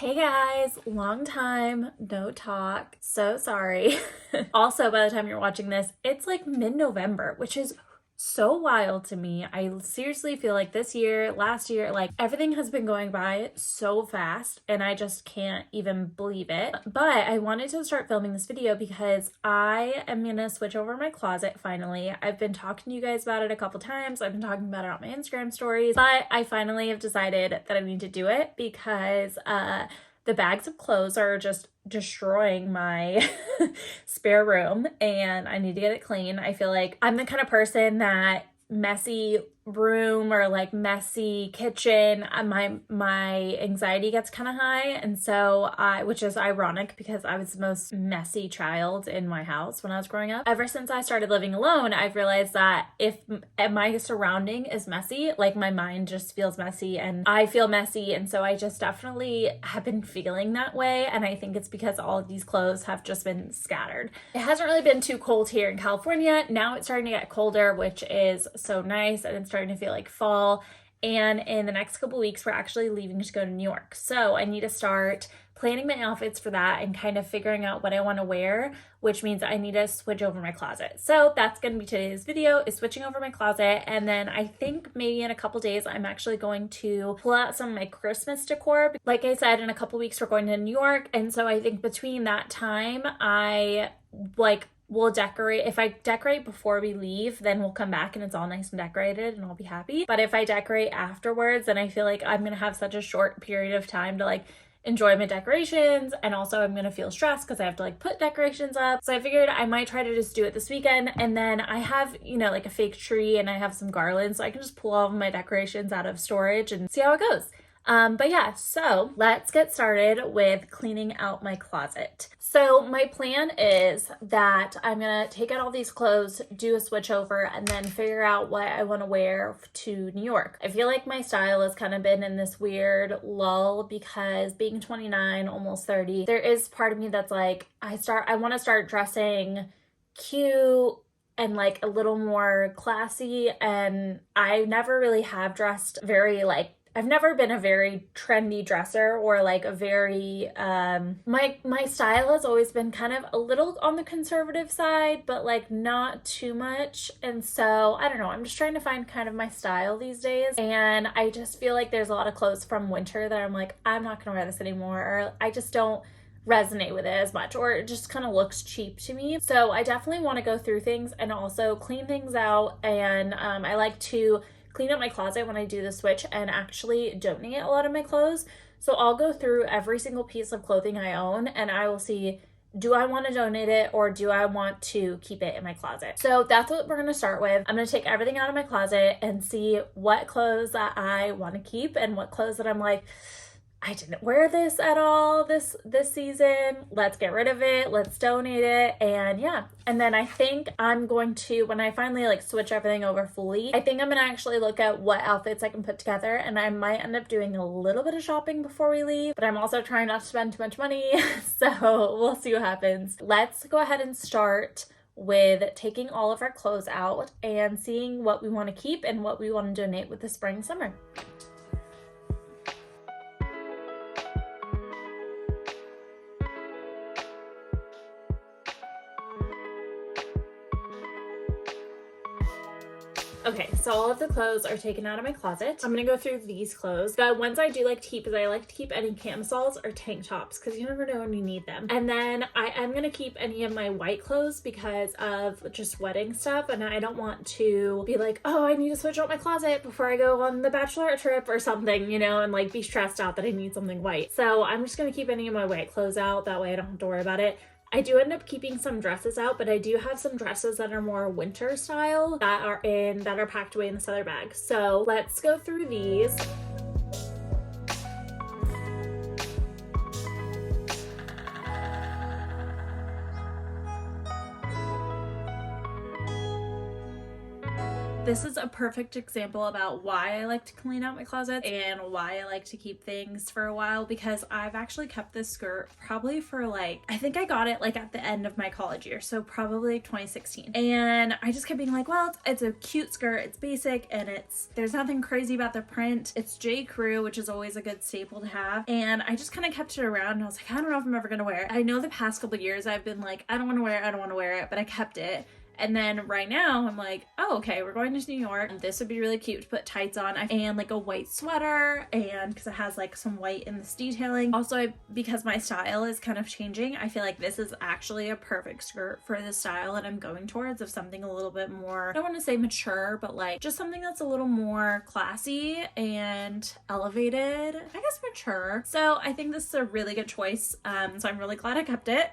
Hey guys, long time no talk. So sorry. Also, by the time you're watching this, it's like mid-November, which is so wild to me. I seriously feel like this year, last year, like everything has been going by so fast and I just can't even believe it. But I wanted to start filming this video because I am gonna switch over my closet finally. I've been talking to you guys about it a couple times. I've been talking about it on my Instagram stories, but I finally have decided that I need to do it because the bags of clothes are just destroying my spare room and I need to get it clean. I feel like I'm the kind of person that messy room or like messy kitchen, my anxiety gets kind of high, and so which is ironic because I was the most messy child in my house when I was growing up. Ever since I started living alone, I've realized that if my surrounding is messy, like my mind just feels messy and I feel messy, and so I just definitely have been feeling that way, and I think it's because all of these clothes have just been scattered. It hasn't really been too cold here in California. Now it's starting to get colder, which is so nice, and it's starting to feel like fall. And in the next couple weeks, we're actually leaving to go to New York. So I need to start planning my outfits for that and kind of figuring out what I want to wear, which means I need to switch over my closet. So that's going to be today's video, is switching over my closet. And then I think maybe in a couple days, I'm actually going to pull out some of my Christmas decor. Like I said, in a couple weeks, we're going to New York. And so I think between that time, we'll decorate. If I decorate before we leave, then we'll come back and it's all nice and decorated and I'll be happy. But if I decorate afterwards, then I feel like I'm gonna have such a short period of time to like enjoy my decorations, and also I'm gonna feel stressed because I have to like put decorations up. So I figured I might try to just do it this weekend, and then I have, you know, like a fake tree and I have some garlands, so I can just pull all of my decorations out of storage and see how it goes. But yeah, so let's get started with cleaning out my closet. So my plan is that I'm gonna take out all these clothes, do a switch over, and then figure out what I want to wear to New York. I feel like my style has kind of been in this weird lull because being 29, almost 30, there is part of me that's like, I want to start dressing cute and like a little more classy, and I never really have dressed very like, I've never been a very trendy dresser or like a very, my style has always been kind of a little on the conservative side, but like not too much. And so I don't know, I'm just trying to find kind of my style these days. And I just feel like there's a lot of clothes from winter that I'm like, I'm not gonna wear this anymore, or I just don't resonate with it as much, or it just kind of looks cheap to me. So I definitely want to go through things and also clean things out. And I like to clean up my closet when I do the switch and actually donate a lot of my clothes. So I'll go through every single piece of clothing I own and I will see, do I want to donate it or do I want to keep it in my closet? So that's what we're going to start with. I'm going to take everything out of my closet and see what clothes that I want to keep and what clothes that I'm like, I didn't wear this at all this season. Let's get rid of it. Let's donate it. And yeah. And then I think I'm going to, when I finally like switch everything over fully, I think I'm going to actually look at what outfits I can put together. And I might end up doing a little bit of shopping before we leave, but I'm also trying not to spend too much money. So we'll see what happens. Let's go ahead and start with taking all of our clothes out and seeing what we want to keep and what we want to donate with the spring, summer. Okay, so all of the clothes are taken out of my closet. I'm gonna go through these clothes. The ones I do like to keep is I like to keep any camisoles or tank tops because you never know when you need them. And then I am gonna keep any of my white clothes because of just wedding stuff, and I don't want to be like, oh, I need to switch out my closet before I go on the bachelorette trip or something, you know, and like be stressed out that I need something white. So I'm just gonna keep any of my white clothes out. That way I don't have to worry about it. I do end up keeping some dresses out, but I do have some dresses that are more winter style that are packed away in this other bag. So let's go through these. This is a perfect example about why I like to clean out my closet and why I like to keep things for a while, because I've actually kept this skirt probably for like, I think I got it like at the end of my college year, so probably 2016. And I just kept being like, well, it's a cute skirt, it's basic, and there's nothing crazy about the print. It's J. Crew, which is always a good staple to have. And I just kind of kept it around and I was like, I don't know if I'm ever gonna wear it. I know the past couple years I've been like, I don't want to wear it, but I kept it. And then right now I'm like, oh, okay, we're going to New York. This would be really cute to put tights on, and like a white sweater, and because it has like some white in this detailing. Also, because my style is kind of changing, I feel like this is actually a perfect skirt for the style that I'm going towards, of something a little bit more, I don't want to say mature, but like just something that's a little more classy and elevated, I guess mature. So I think this is a really good choice. So I'm really glad I kept it.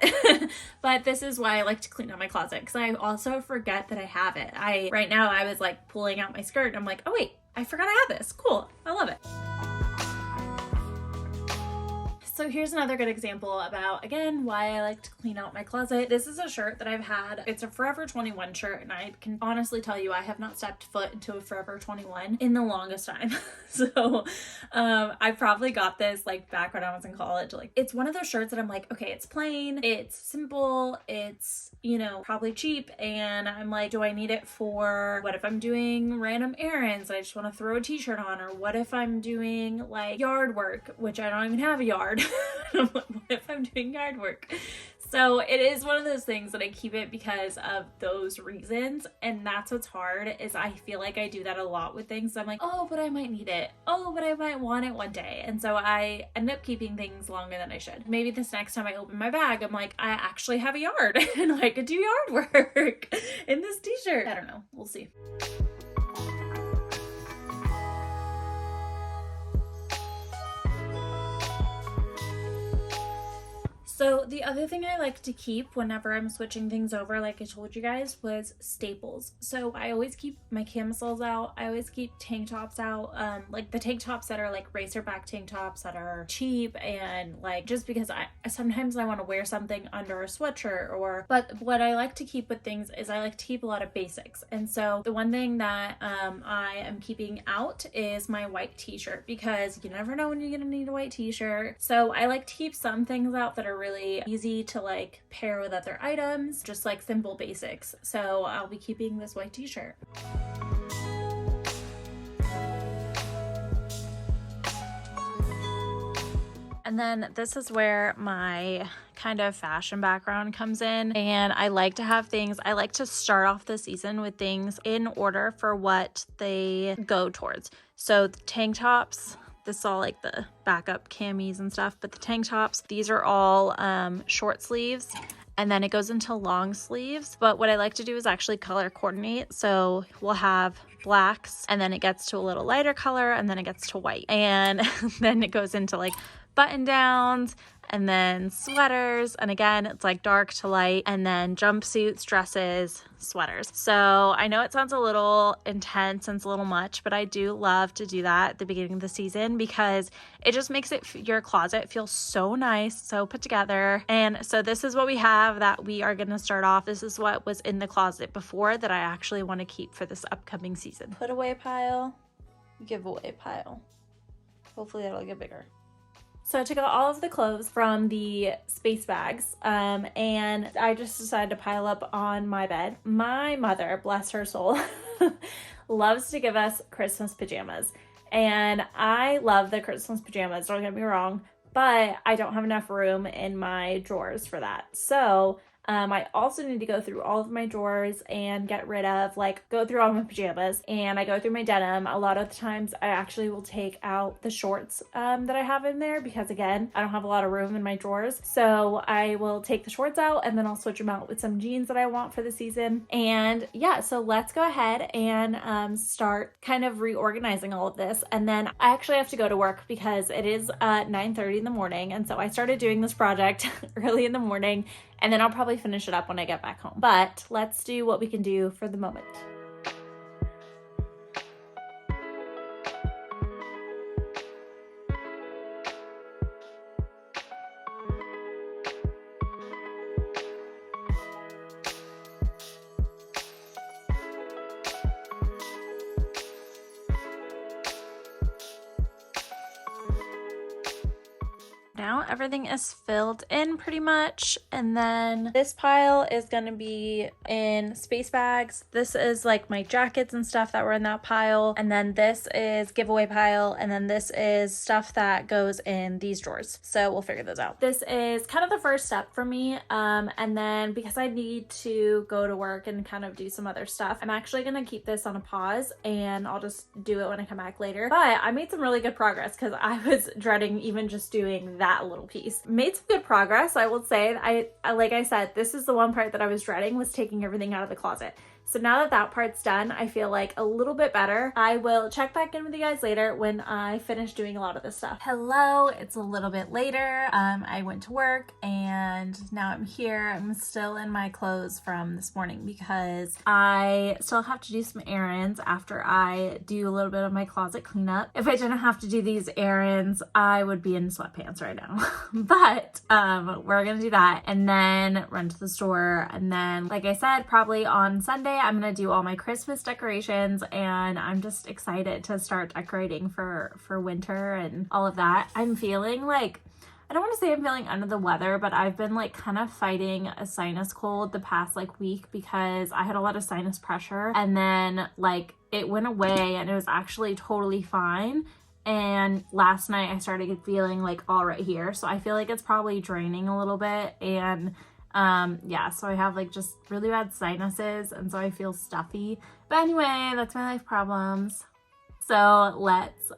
But this is why I like to clean out my closet, because I also forget that I have it. Right now I was like pulling out my skirt and I'm like, oh wait, I forgot I have this. Cool. I love it. So here's another good example about, again, why I like to clean out my closet. This is a shirt that I've had. It's a Forever 21 shirt, and I can honestly tell you I have not stepped foot into a Forever 21 in the longest time. So I probably got this like back when I was in college. Like, it's one of those shirts that I'm like, okay, it's plain, it's simple, it's, you know, probably cheap, and I'm like, do I need it for, what if I'm doing random errands? I just want to throw a t-shirt on. Or what if I'm doing like yard work, which I don't even have a yard. What if I'm doing yard work? So it is one of those things that I keep it because of those reasons. And that's what's hard, is I feel like I do that a lot with things. I'm like, oh, but I might need it. Oh, but I might want it one day. And so I end up keeping things longer than I should. Maybe this next time I open my bag, I'm like, I actually have a yard and I could do yard work in this t-shirt. I don't know. We'll see. So the other thing I like to keep whenever I'm switching things over, like I told you guys, was staples. So I always keep my camisoles out. I always keep tank tops out, like the tank tops that are like racerback tank tops that are cheap, and like, just because sometimes I want to wear something under a sweatshirt, but what I like to keep with things is I like to keep a lot of basics. And so the one thing that I am keeping out is my white t-shirt, because you never know when you're gonna need a white t-shirt. So I like to keep some things out that are really easy to like pair with other items, just like simple basics. So I'll be keeping this white t-shirt. And then this is where my kind of fashion background comes in, and I like to have things, I like to start off the season with things in order for what they go towards. So the tank tops, this is all like the backup camis and stuff, but the tank tops, these are all short sleeves, and then it goes into long sleeves. But what I like to do is actually color coordinate. So we'll have blacks, and then it gets to a little lighter color, and then it gets to white, and then it goes into like button downs, and then sweaters, and again it's like dark to light, and then jumpsuits, dresses, sweaters. So I know it sounds a little intense and it's a little much, but I do love to do that at the beginning of the season, because it just makes your closet feel so nice, so put together. And so this is what we have that we are going to start off. This is what was in the closet before that I actually want to keep for this upcoming season. Put away pile, giveaway pile. Hopefully that'll get bigger. So I took out all of the clothes from the space bags, and I just decided to pile up on my bed. My mother, bless her soul, loves to give us Christmas pajamas. And I love the Christmas pajamas, don't get me wrong, but I don't have enough room in my drawers for that. So I also need to go through all of my drawers and get rid of, like, go through all my pajamas, and I go through my denim. A lot of the times I actually will take out the shorts that I have in there, because again, I don't have a lot of room in my drawers. So I will take the shorts out, and then I'll switch them out with some jeans that I want for the season. And yeah, so let's go ahead and start kind of reorganizing all of this. And then I actually have to go to work because it is 9:30 in the morning, and so I started doing this project early in the morning, and then I'll probably finish it up when I get back home. But let's do what we can do for the moment. everything is filled in pretty much. And then this pile is gonna be in space bags. This is like my jackets and stuff that were in that pile. And then this is giveaway pile. And then this is stuff that goes in these drawers. So we'll figure those out. This is kind of the first step for me. And then because I need to go to work and kind of do some other stuff, I'm actually gonna keep this on a pause and I'll just do it when I come back later. But I made some really good progress because I was dreading even just doing that little piece. Made some good progress, I will say. I like I said, this is the one part that I was dreading, was taking everything out of the closet. So now that that part's done, I feel like a little bit better. I will check back in with you guys later when I finish doing a lot of this stuff. Hello, it's a little bit later. I went to work and now I'm here. I'm still in my clothes from this morning because I still have to do some errands after I do a little bit of my closet cleanup. If I didn't have to do these errands, I would be in sweatpants right now. But we're gonna do that and then run to the store. And then, like I said, probably on Sunday, I'm gonna do all my Christmas decorations and I'm just excited to start decorating for winter and all of that. I'm feeling like, I don't want to say I'm feeling under the weather, but I've been like kind of fighting a sinus cold the past like week because I had a lot of sinus pressure and then like it went away and it was actually totally fine. And last night I started feeling like all right here. So I feel like it's probably draining a little bit. And yeah, so I have like just really bad sinuses and so I feel stuffy. But anyway, that's my life problems. So let's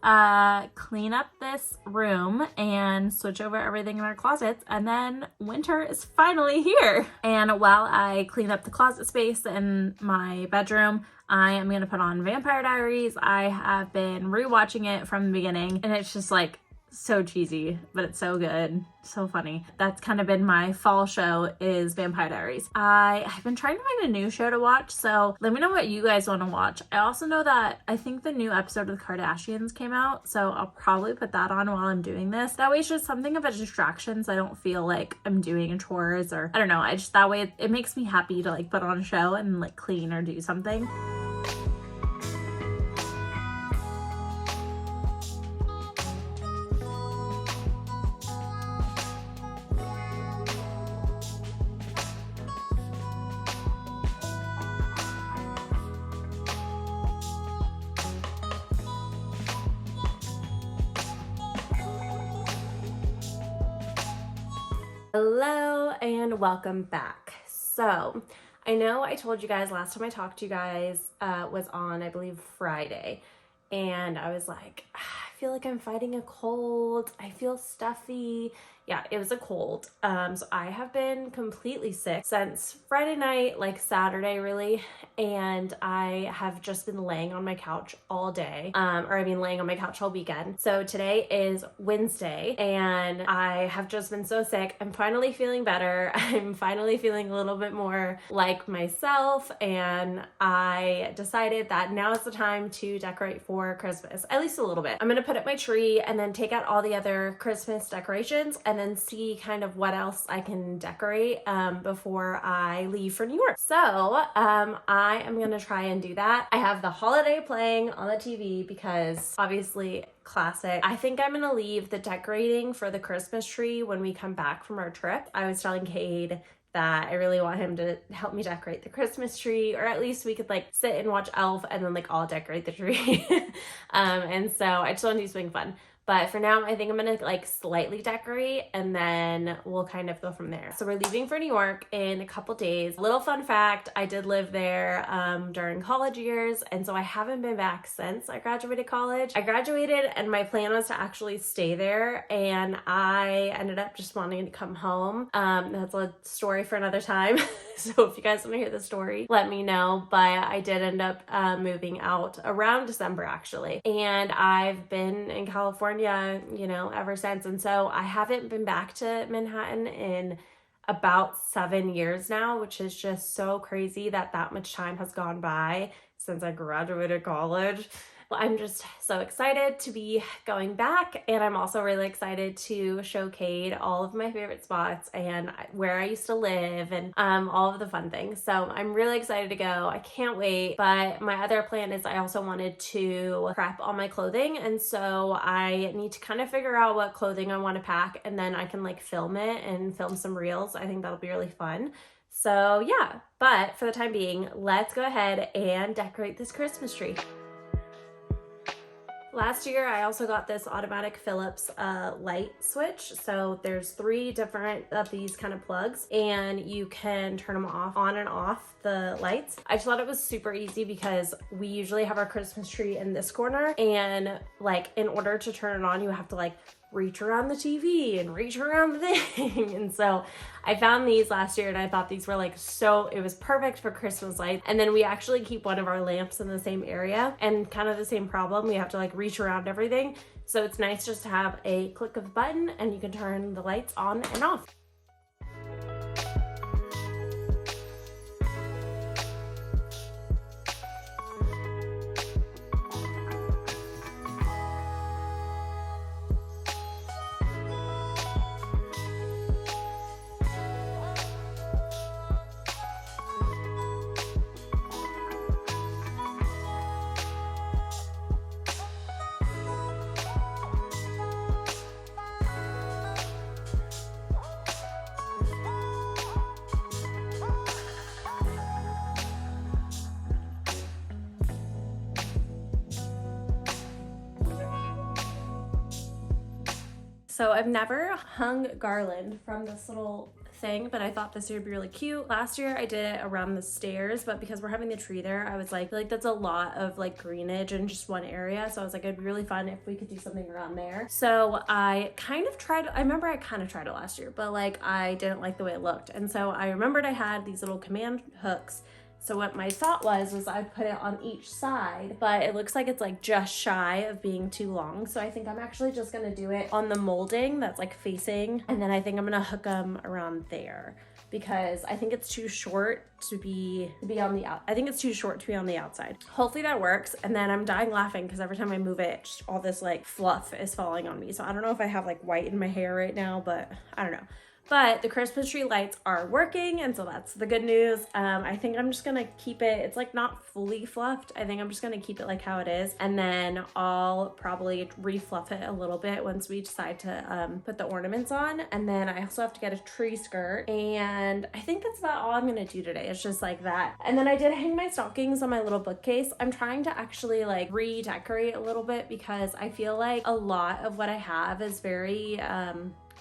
clean up this room and switch over everything in our closets, and then winter is finally here. And while I clean up the closet space in my bedroom, I am gonna put on Vampire Diaries. I have been rewatching it from the beginning and it's just like so cheesy, but it's so good, so funny. That's kind of been my fall show, is Vampire Diaries. I've been trying to find a new show to watch, so let me know what you guys want to watch. I also know that I think the new episode of the Kardashians came out, so I'll probably put that on while I'm doing this. That way it's just something of a distraction, so I don't feel like I'm doing chores, or I don't know, I just, that way it makes me happy to like put on a show and like clean or do something. Hello and welcome back. So I know I told you guys last time I talked to you guys was on, I believe, Friday, and I was like, I feel like I'm fighting a cold. I feel stuffy. Yeah, it was a cold. So I have been completely sick since Friday night, like Saturday really, and I have just been laying on my couch all day, laying on my couch all weekend. So today is Wednesday and I have just been so sick. I'm finally feeling better. I'm finally feeling a little bit more like myself, and I decided that now is the time to decorate for Christmas, at least a little bit. I'm gonna put up my tree and then take out all the other Christmas decorations and then see kind of what else I can decorate before I leave for New York. So I am gonna try and do that. I have The Holiday playing on the TV because obviously classic. I think I'm gonna leave the decorating for the Christmas tree when we come back from our trip. I was telling Cade that I really want him to help me decorate the Christmas tree, or at least we could like sit and watch Elf and then like all decorate the tree. And so I just want to do something fun. But for now, I think I'm gonna like slightly decorate and then we'll kind of go from there. So we're leaving for New York in a couple days. Little fun fact, I did live there during college years, and so I haven't been back since I graduated college. I graduated and my plan was to actually stay there, and I ended up just wanting to come home. That's a story for another time. So if you guys want to hear the story, let me know. But I did end up moving out around December actually, and I've been in California, you know, ever since. And so I haven't been back to Manhattan in about 7 years now, which is just so crazy that that much time has gone by since I graduated college. I'm just so excited to be going back, and I'm also really excited to show Cade all of my favorite spots and where I used to live and all of the fun things. So I'm really excited to go. I can't wait. But my other plan is I also wanted to prep all my clothing, and so I need to kind of figure out what clothing I want to pack, and then I can like film it and film some reels. I think that'll be really fun. So yeah, but for the time being, let's go ahead and decorate this Christmas tree. Last year, I also got this automatic Philips light switch. So there's 3 different of these kind of plugs, and you can turn them off, on and off the lights. I just thought it was super easy because we usually have our Christmas tree in this corner, and like in order to turn it on, you have to like reach around the TV and reach around the thing. And so I found these last year, and I thought these were like it was perfect for Christmas lights. And then we actually keep one of our lamps in the same area, and kind of the same problem. We have to like reach around everything. So it's nice just to have a click of a button and you can turn the lights on and off. So I've never hung garland from this little thing, but I thought this year would be really cute. Last year I did it around the stairs, but because we're having the tree there, I was like that's a lot of like greenage in just one area. So I was like, it'd be really fun if we could do something around there. So I remember I kind of tried it last year, but like I didn't like the way it looked. And so I remembered I had these little command hooks. So what my thought was I'd put it on each side, but it looks like it's like just shy of being too long. So I think I'm actually just gonna do it on the molding that's like facing, and then I think I'm gonna hook them around there because I think it's too short to be on the I think it's too short to be on the outside. Hopefully that works. And then I'm dying laughing because every time I move it, just all this like fluff is falling on me. So I don't know if I have like white in my hair right now, but I don't know. But the Christmas tree lights are working, and so that's the good news. I think I'm just gonna keep it, it's like not fully fluffed. I think I'm just gonna keep it like how it is, and then I'll probably refluff it a little bit once we decide to put the ornaments on. And then I also have to get a tree skirt, and I think that's about all I'm gonna do today. It's just like that. And then I did hang my stockings on my little bookcase. I'm trying to actually like redecorate a little bit because I feel like a lot of what I have is very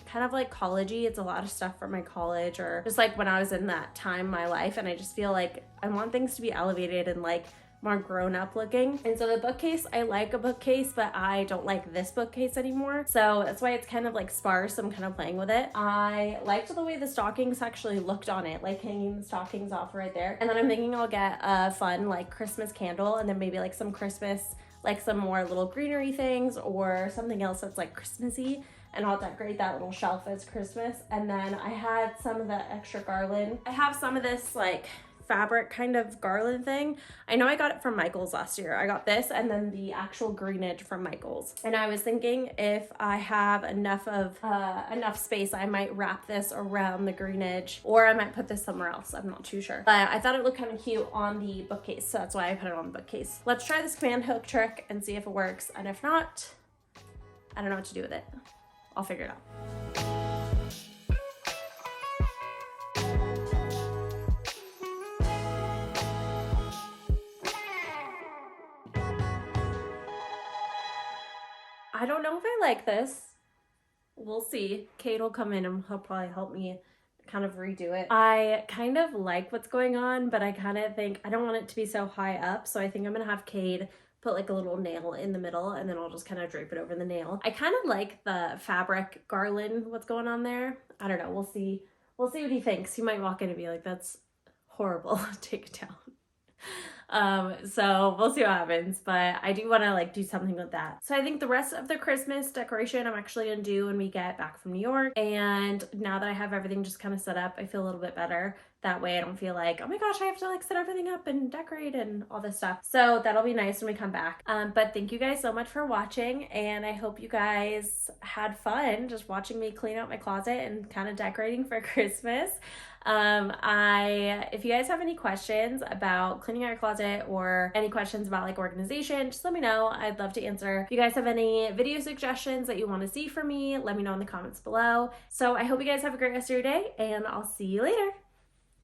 kind of like collegey. It's a lot of stuff from my college or just like when I was in that time in my life, and I just feel like I want things to be elevated and like more grown up looking. And so the bookcase, I like a bookcase, but I don't like this bookcase anymore. So that's why it's kind of like sparse. I'm kind of playing with it. I liked the way the stockings actually looked on it, like hanging the stockings off right there. And then I'm thinking I'll get a fun like Christmas candle, and then maybe like some Christmas, like some more little greenery things or something else that's like Christmassy, and I'll decorate that little shelf as Christmas. And then I had some of the extra garland. I have some of this like fabric kind of garland thing. I know I got it from Michael's last year. I got this and then the actual greenage from Michael's. And I was thinking if I have enough space, I might wrap this around the greenage, or I might put this somewhere else. I'm not too sure. But I thought it looked kind of cute on the bookcase, so that's why I put it on the bookcase. Let's try this command hook trick and see if it works. And if not, I don't know what to do with it. I'll figure it out. I don't know if I like this. We'll see. Kate will come in and he'll probably help me kind of redo it. I kind of like what's going on, but I kind of think I don't want it to be so high up, so I think I'm gonna have Cade put like a little nail in the middle, and then I'll just kind of drape it over the nail. I kind of like the fabric garland, what's going on there. I don't know, we'll see what he thinks. He might walk in and be like, that's horrible, take it down. So we'll see what happens, but I do want to like do something with that. So I think the rest of the Christmas decoration I'm actually gonna do when we get back from New York. And now that I have everything just kind of set up, I feel a little bit better. That way I don't feel like, oh my gosh, I have to like set everything up and decorate and all this stuff. So that'll be nice when we come back. But thank you guys so much for watching, and I hope you guys had fun just watching me clean out my closet and kind of decorating for Christmas. If you guys have any questions about cleaning out your closet or any questions about like organization, just let me know. I'd love to answer. If you guys have any video suggestions that you want to see from me, let me know in the comments below. So I hope you guys have a great rest of your day, and I'll see you later.